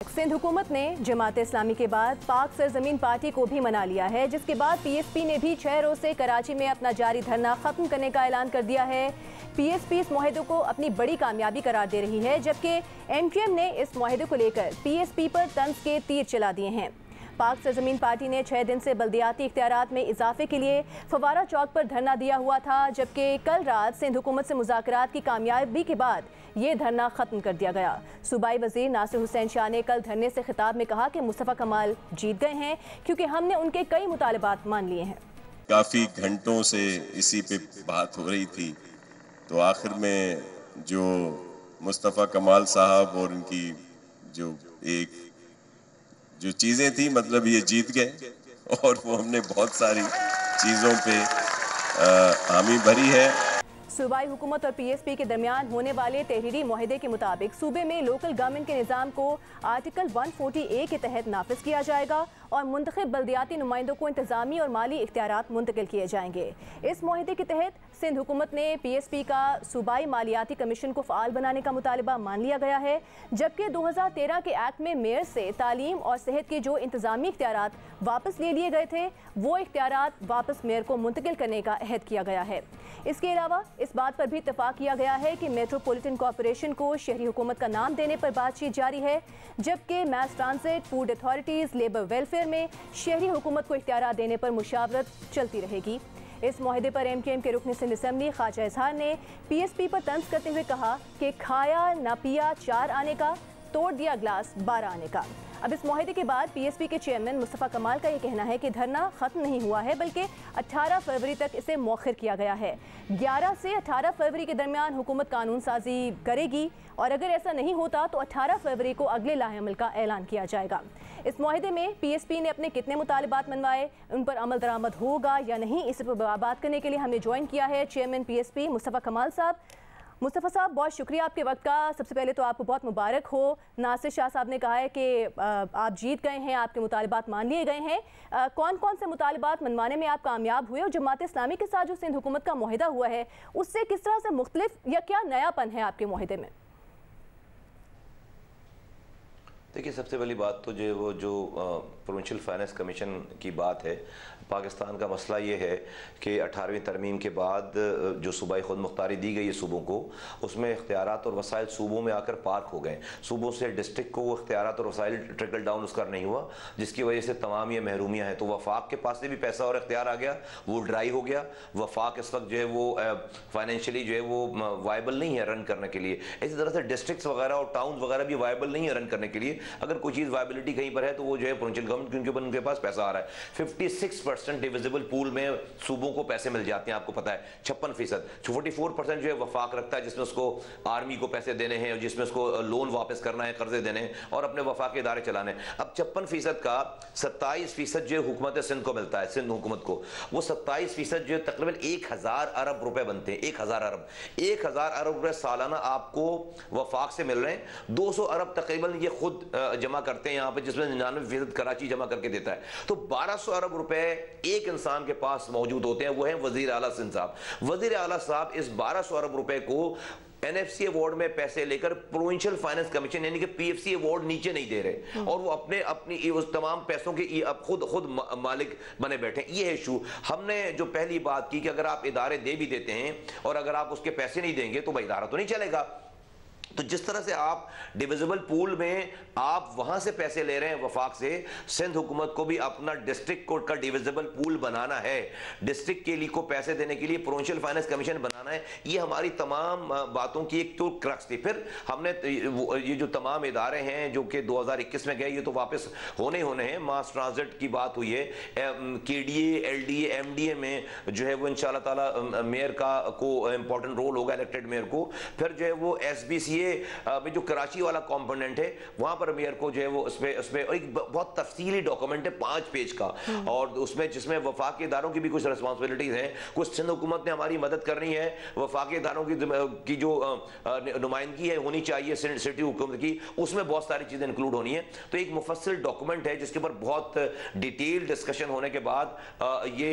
सिंध हुकूमत ने जमात इस्लामी के बाद पाक सरजमीन पार्टी को भी मना लिया है, जिसके बाद पीएसपी ने भी 6 रोज से कराची में अपना जारी धरना खत्म करने का ऐलान कर दिया है। पीएसपी इस मुआहदे को अपनी बड़ी कामयाबी करार दे रही है, जबकि एमकेएम ने इस मुआहदे को लेकर पीएसपी पर तंज के तीर चला दिए हैं। पाक सरजमीन पार्टी ने 6 दिन से बल्दियाती इख्तियारात में इजाफे के लिए फवारा चौक पर धरना दिया हुआ था, जबकि कल रात सिंध हुकूमत से मुज़ाकरात की कामयाबी के बाद ये धरना खत्म कर दिया गया। सूबाई वजीर नासिर हुसैन शाह ने कल धरने से खिताब में कहा कि मुस्तफ़ा कमाल जीत गए हैं क्योंकि हमने उनके कई मुतालबात मान लिए हैं। काफ़ी घंटों से इसी पे बात हो रही थी, तो आखिर में जो मुस्तफ़ा कमाल साहब और उनकी जो चीज़ें थी, मतलब ये जीत गए और वो हमने बहुत सारी चीज़ों पे हामी भरी है। सूबाई हुकूमत और पीएसपी के दरमियान होने वाले तहरीरी मुआहदे के मुताबिक सूबे में लोकल गवर्नमेंट के निज़ाम को आर्टिकल 140A के तहत नाफिज किया जाएगा और मुंतखब बल्दियाती नुमाइंदों को इंतजामी और माली इख्तियारात मुंतकिल किए जाएंगे। इस मुआहदे के तहत सिंध हुकूमत ने पीएसपी का सूबाई मालियाती कमीशन को फ़ाल बनाने का मुतालबा मान लिया गया है, जबकि 2013 के एक्ट में मेयर से तालीम और सेहत के जो इंतजामी इख्तियारात वापस ले लिए गए थे, वो इख्तियारात वापस मेयर को मुंतकिल करने का अहद किया गया है। इसके अलावा इस बात पर भी इत्तफाक किया गया है कि मेट्रोपॉलिटन कॉरपोरेशन को शहरी हुकूमत का नाम देने पर बातचीत जारी है, जबकि mass transit, food authorities, labour welfare में शहरी हुकूमत को इख्तियारात देने पर मुशावरत चलती रहेगी। इस मुआहदे पर एमकेएम के रुकन सिंध असम्बली ख्वाजा इजहार ने पीएसपी पर तंज करते हुए कहा कि खाया न पिया 4 आने का, तोड़ दिया गिलास 12 आने का। अब इस मुआहदे के बाद पीएसपी के चेयरमैन मुस्तफ़ा कमाल का ये कहना है कि धरना खत्म नहीं हुआ है, बल्कि 18 फरवरी तक इसे मौखिर किया गया है। 11 से 18 फरवरी के दरमियान हुकूमत कानून साजी करेगी और अगर ऐसा नहीं होता तो 18 फरवरी को अगले लाहेअमल का ऐलान किया जाएगा। इस मुआहदे में पीएसपी ने अपने कितने मुतालबात मनवाए, उन पर अमल दरामद होगा या नहीं, इस पर बात करने के लिए हमने ज्वाइन किया है चेयरमैन पीएसपी मुस्तफ़ा कमाल साहब। मुस्तफ़ा साहब, बहुत शुक्रिया आपके वक्त का। सबसे पहले तो आपको बहुत मुबारक हो। नासिर शाह साहब ने कहा है कि आप जीत गए हैं, आपके मुतालबात मान लिए गए हैं। कौन कौन से मुतालबात मनवाने में आप कामयाब हुए और जमात इस्लामी के साथ जो सिंध हुकूमत का मुआहदा हुआ है उससे किस तरह से मुख्तलिफ या क्या नयापन है आपके मुआहदे में? देखिए, सबसे पहली बात तो जो प्रोविंशियल फाइनेंस कमीशन की बात है, पाकिस्तान का मसला ये है कि 18वीं तरमीम के बाद जो सूबाई खुद मुख्तारी दी गई है सूबों को, उसमें इख्तियारात और वसाइल सूबों में आकर पार्क हो गए। सूबों से डिस्ट्रिक्ट को वो इख्तियारात और वसाइल ट्रिकल डाउन उसका नहीं हुआ, जिसकी वजह से तमाम ये महरूमियाँ हैं। तो वफाक के पास से भी पैसा और इख्तियार आ गया, वो ड्राई हो गया। वफाक इस वक्त जो है वो फाइनेंशियली जो है वो वायबल नहीं है रन करने के लिए। इसी तरह से डिस्ट्रिक्ट वगैरह और टाउन वगैरह भी वायबल नहीं है रन करने के लिए। अगर कोई चीज़ वायबिलिटी कहीं पर है तो वो जो है प्रोविंशियल गवर्नमेंट, क्योंकि उनके पास पैसा आ रहा है। 56% डिविजिबल पूल में सूबों को पैसे मिल जाते हैं, आपको पता है। 56%, 44% जो है वफाक रखता है, जिसमें उसको आर्मी को पैसे देने हैं, जिसमें उसको लोन वापस करना है, कर्जे देने हैं और अपने वफाक के इदारे चलाने हैं। अब 56% का 27% जो हुकूमत सिंध को मिलता है, सिंध हुकूमत को, वो 27% जो तकरीबन 1000 अरब रुपए बनते हैं। 1000 अरब रुपए सालाना आपको वफाक से मिल रहे हैं। 200 अरब तकरीबन ये खुद जमा करते हैं यहाँ पे, जिसमें 99% कराची जमा करके देता है। तो 1200 अरब रुपए एक इंसान के पास मौजूद होते हैं, वो है वजीर आला सिंध साहब। वजीर आला साहब इस 1200 अरब रुपए को एनएफसी अवार्ड में पैसे लेकर प्रोविंशियल फाइनेंस कमीशन यानी कि पीएफसी अवार्ड नीचे नहीं दे रहे और वो अपनी उस तमाम पैसों के अब खुद मालिक बने बैठे। ये है इशू। हमने जो पहली बात की कि अगर आप इदारे दे भी देते हैं और अगर आप उसके पैसे नहीं देंगे तो भाई इदारा तो नहीं चलेगा। तो जिस तरह से आप डिविजिबल पूल में आप वहां से पैसे ले रहे हैं वफाक से, सिंध हुकूमत को भी अपना डिस्ट्रिक्ट कोर्ट का डिविजिबल पूल बनाना है। डिस्ट्रिक्ट के लिए को पैसे देने के लिए प्रोविंशियल फाइनेंस कमीशन बनाना है। ये हमारी तमाम बातों की एक तो क्रक्स थी। फिर हमने ये जो तमाम इदारे हैं जो कि 2021 में गए, ये तो वापस होने हैं। मास ट्रांजिट की बात हुई है, केडीए, एलडीए, एमडीए में जो है वो इंशाल्लाह ताला मेयर का को इंपॉर्टेंट रोल होगा, इलेक्टेड मेयर को। फिर जो है वो एसबीसीए में जो कराची वाला कंपोनेंट है, वहां पर मेयर को जो है वो उसमें एक बहुत तफसीली डॉक्यूमेंट है 5 पेज का, और उसमें जिसमें वफाक के इदारों की भी कुछ रिस्पांसिबिलिटीज हैं, कुछ सिंध हुकूमत ने हमारी मदद करनी है। वफाक के इदारों की जो नुमाइंदगी है होनी चाहिए सिटी हुकूमत की, उसमें बहुत सारी चीजें इंक्लूड होनी है। तो एक मुफस्सिल डॉक्यूमेंट है जिसके ऊपर बहुत डिटेल डिस्कशन होने के बाद ये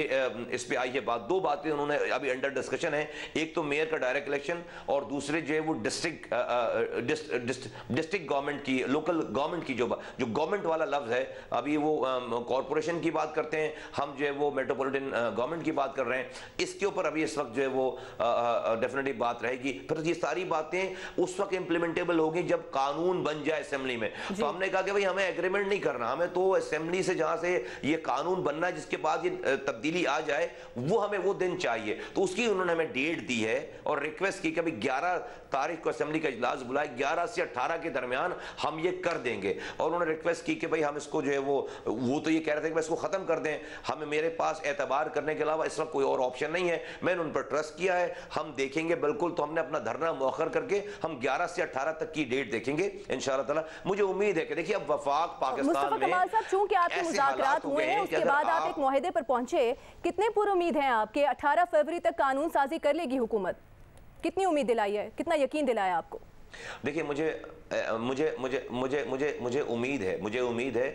इस पे आई है बात। 2 बातें उन्होंने अभी अंडर डिस्कशन है, एक तो मेयर का डायरेक्ट इलेक्शन और दूसरे जो है वो डिस्ट्रिक्ट डिस्ट्रिक्ट गवर्नमेंट की, लोकल गवर्नमेंट की जो गवर्नमेंट वाला लफ्ज है, अभी वो कॉरपोरेशन की बात करते हैं, हम जो है वो मेट्रोपॉलिटन गवर्नमेंट की बात कर रहे हैं, इसके ऊपर अभी इस वक्त जो है वो डेफिनेटली बात रहेगी। फिर ये सारी बातें उस वक्त इंप्लीमेंटेबल होगी जब कानून बन जाए असेंबली में। तो हमने कहा कि भाई हमें एग्रीमेंट नहीं करना, हमें तो असेंबली से जहां से ये कानून बनना है, जिसके बाद ये तब्दीली आ जाए, वो हमें वो दिन चाहिए। तो उसकी उन्होंने हमें डेट दी है और रिक्वेस्ट की कि भाई 11 तारीख को असेंबली का इजलास बुलाए, 11 से 18 के दरमियान हम ये कर देंगे। और उन्होंने रिक्वेस्ट की कि भाई हम इसको जो है वो तो ये कह रहे थे कि इसको खत्म कर दें, हमें मेरे पास एतबार करने के अलावा इस वक्त कोई और ऑप्शन नहीं है। मैंने उन पर ट्रस्ट किया है, हम देखेंगे बिल्कुल। तो हमने अपना धरना मौखर करके हम 11 से 18 तक की डेट देखेंगे इंशाअल्लाह ताला। मुझे उम्मीद है कि देखिए अब वफाक पाकिस्तान में चूंकि आपके मुज़ाकरात हुए हैं, उसके बाद आप एक मुआहदे पर पहुंचे, कितने पुरुमीद हैं आपके 18 फरवरी तक कानून साजी कर लेगी हुकूमत? कितनी उम्मीद दिलाई है, कितना यकीन दिलाया आपको? देखिए मुझे उम्मीद है,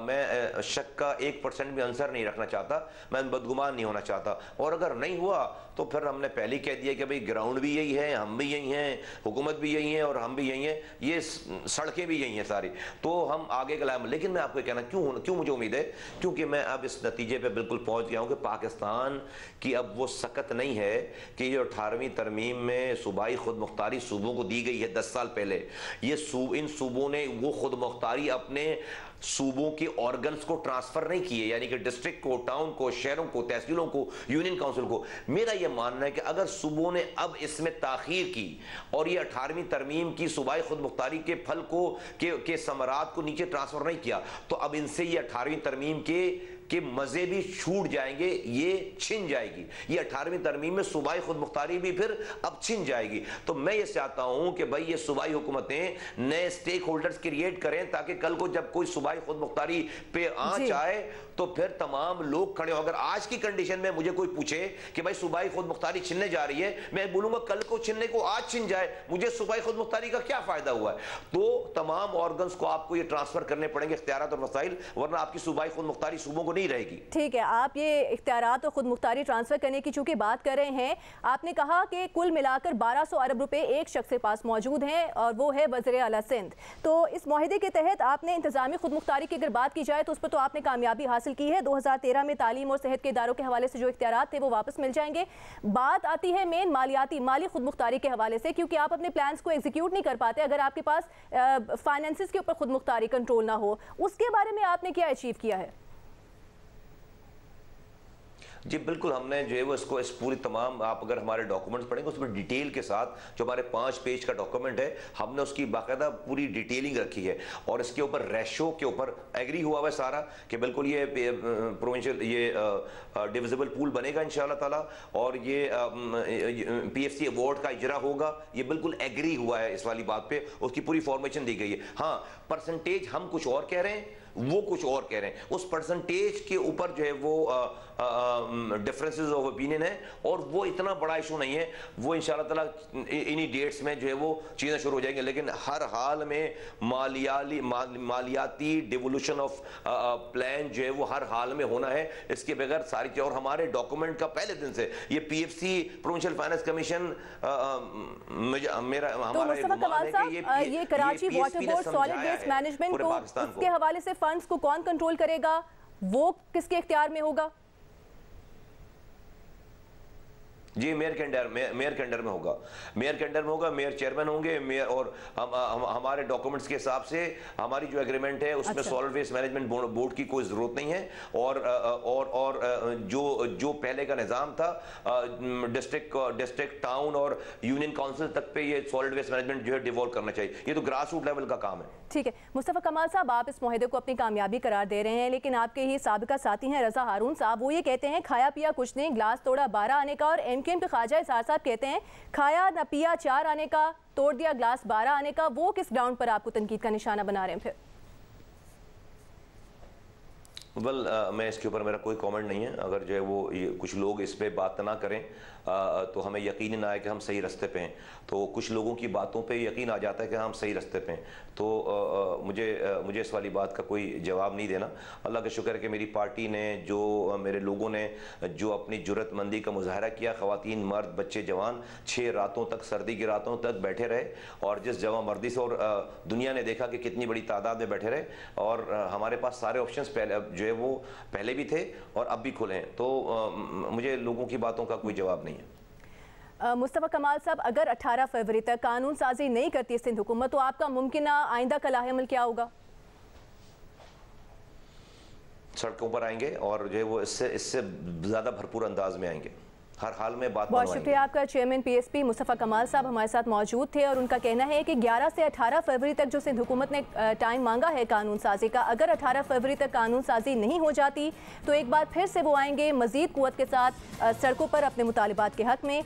मैं शक का 1% भी आंसर नहीं रखना चाहता, मैं बदगुमान नहीं होना चाहता। और अगर नहीं हुआ तो फिर हमने पहले कह दिया कि भाई ग्राउंड भी यही है, हम भी यही हैं, हुकूमत भी यही है और हम भी यही हैं, ये सड़कें भी यही हैं सारी, तो हम आगे का लाएं। लेकिन मैं आपको कहना क्यों मुझे उम्मीद है, क्योंकि मैं अब इस नतीजे पे बिल्कुल पहुंच गया हूं कि पाकिस्तान की अब वो सकत नहीं है कि जो 18वीं तरमीम में सूबाई खुद मुख्तारी सूबों को दी गई है 10 साल पहले, इन सूबों ने वो खुद मुख्तारी अपने सूबों के ऑर्गन्स को ट्रांसफर नहीं किए, यानी कि डिस्ट्रिक्ट को, टाउन को, शहरों को, तहसीलों को, यूनियन काउंसिल को। मेरा यह मानना है कि अगर सूबों ने अब इसमें ताखीर की और ये 18वीं तरमीम की सूबाई खुद मुख्तारी के फल को के समरात को नीचे ट्रांसफर नहीं किया, तो अब इनसे ये 18वीं तरमीम के मजे भी छूट जाएंगे, ये छिन जाएगी। ये 18वीं तरमीम में सूबाई खुद मुख्तारी भी फिर अब छिन जाएगी। तो मैं ये चाहता हूं कि भाई ये सूबाई हुकूमतें नए स्टेक होल्डर्स क्रिएट करें, ताकि कल को जब कोई सूबाई खुद मुख्तारी पे आंच आए तो फिर तमाम लोग खड़े हो। अगर आज की कंडीशन में मुझे कोई पूछे कि भाई सूबाई खुद मुख्तारी छिनने जा रही है, मैं बोलूंगा कल को छिनने को आज छिन जाए, मुझे सूबाई खुद मुख्तारी का क्या फायदा हुआ है। तो तमाम ऑर्गन्स को आपको ये ट्रांसफर करने पड़ेंगे, इख्तियारात और वसाइल, वरना आपकी सूबाई खुद मुख्तारी सूबों को नहीं रहेगी। ठीक है, आप ये इख्तियारात और खुद मुख्तारी ट्रांसफर करने की चूंकि बात कर रहे हैं, आपने कहा कि कुल मिलाकर 1200 अरब रुपए एक शख्स के पास मौजूद हैं और वो है वज़ीर आला सिंध। तो इस मुआहदे के तहत आपने इंतजामी खुद मुख्तारी की अगर बात की जाए तो उस पर तो आपने कामयाबी हासिल की है। 2013 में तालीम और सेहत के इदारों के हवाले से जो इख्तियारात थे वो वापस मिल जाएंगे। बात आती है मेन माली खुद मुख्तारी के हवाले से, क्योंकि आप अपने प्लान्स को एग्जीक्यूट नहीं कर पाते अगर आपके पास फाइनेंसिस के ऊपर खुद मुख्तारी कंट्रोल ना हो। उसके बारे में आपने क्या अचीव किया है? जी बिल्कुल, हमने जो है वो इस पूरी तमाम, आप अगर हमारे डॉक्यूमेंट्स पढ़ेंगे उसमें डिटेल के साथ, जो हमारे 5 पेज का डॉक्यूमेंट है, हमने उसकी बाकायदा पूरी डिटेलिंग रखी है और इसके ऊपर रेशो के ऊपर एग्री हुआ हुआ है सारा कि बिल्कुल ये प्रोविंशियल ये डिविजिबल पूल बनेगा इंशाल्लाह ताला और ये PFC अवार्ड का इजरा होगा, ये बिल्कुल एग्री हुआ है इस वाली बात पे, उसकी पूरी फॉर्मेशन दी गई है। हाँ, परसेंटेज हम कुछ और कह रहे हैं, वो कुछ और कह रहे हैं, उस परसेंटेज के ऊपर जो है वो डिफरेंसेस ऑफ ओपिनियन है और वो इतना बड़ा इशू नहीं है, वो इंशाल्लाह ताला इन्हीं डेट्स में जो है वो चीज़ें शुरू हो जाएंगी। लेकिन हर हाल में मालियाती डिवोल्यूशन ऑफ प्लान जो है वो हर हाल में होना है, इसके बगैर सारी चीज़। और हमारे डॉक्यूमेंट का पहले दिन से ये PFC प्रोविंशियल फाइनेंस कमीशन मेरा हमारा ये Karachi water board solid waste management को, इसके हवाले से फंड्स को कौन कंट्रोल करेगा, वो किसके इख्तियार में होगा? जी मेयर के अंडर में होगा, मेयर चेयरमैन होंगे, मेयर। और हमारे डॉक्यूमेंट्स के हिसाब से हमारी जो एग्रीमेंट है उसमें सॉलिड वेस्ट मैनेजमेंट बोर्ड की कोई ज़रूरत नहीं है। और जो पहले का निज़ाम था डिस्ट्रिक्ट टाउन और यूनियन काउंसिल तक पे ये सॉलिड वेस्ट मैनेजमेंट जो है डिवॉल्व करना चाहिए, ये तो ग्रास रूट लेवल का काम है। ठीक है मुस्तफ़ा कमाल साहब, आप इस मुआहदे को अपनी कामयाबी करार दे रहे हैं, लेकिन आपके ही साबिका साथी हैं रज़ा हारून साहब, वो ये कहते हैं खाया पिया कुछ नहीं, गिलास तोड़ा 12 आने का। और MKM के ख्वाजा इसार साहब कहते हैं खाया न पिया 4 आने का, तोड़ दिया गिलास 12 आने का। वो किस ग्राउंड पर आपको तनकीद का निशाना बना रहे हैं फिर? वेल मैं इसके ऊपर मेरा कोई कमेंट नहीं है। अगर जो है वो कुछ लोग इस पे बात ना करें तो हमें यकीन ना आए कि हम सही रास्ते पे हैं। तो कुछ लोगों की बातों पे यकीन आ जाता है कि हम सही रास्ते पे हैं। तो मुझे इस वाली बात का कोई जवाब नहीं देना। अल्लाह का शुक्र है कि मेरी पार्टी ने जो मेरे लोगों ने जो अपनी जुर्रतमंदी का मुजाहरा किया, ख़वातीन, मर्द, बच्चे, जवान 6 रातों तक, सर्दी की रातों तक बैठे रहे और जिस जवां मर्दी से और दुनिया ने देखा कि कितनी बड़ी तादाद में बैठे रहे और हमारे पास सारे ऑप्शंस पहले जो है वो पहले भी थे और अब भी खुले हैं। तो मुझे लोगों की बातों का कोई जवाब नहीं है। मुस्तफ़ा कमाल साहब, अगर 18 फरवरी तक कानून साजी नहीं करती सिंध हुकूमत तो आपका मुमकिना आइंदा का लाहेअमल क्या होगा? सड़कों पर आएंगे और जो है वो इससे ज़्यादा भरपूर अंदाज में आएंगे। हर हाल में बात बहुत शुक्रिया आपका। चेयरमैन पीएसपी मुस्तफ़ा कमाल साहब हमारे साथ मौजूद थे और उनका कहना है कि 11 से 18 फरवरी तक जो सिंध हुकूमत ने टाइम मांगा है कानून साजी का, अगर 18 फरवरी तक कानून साजी नहीं हो जाती तो एक बार फिर से वो आएंगे मज़ीद कुव्वत के साथ सड़कों पर अपने मुतालिबात के हक़ में।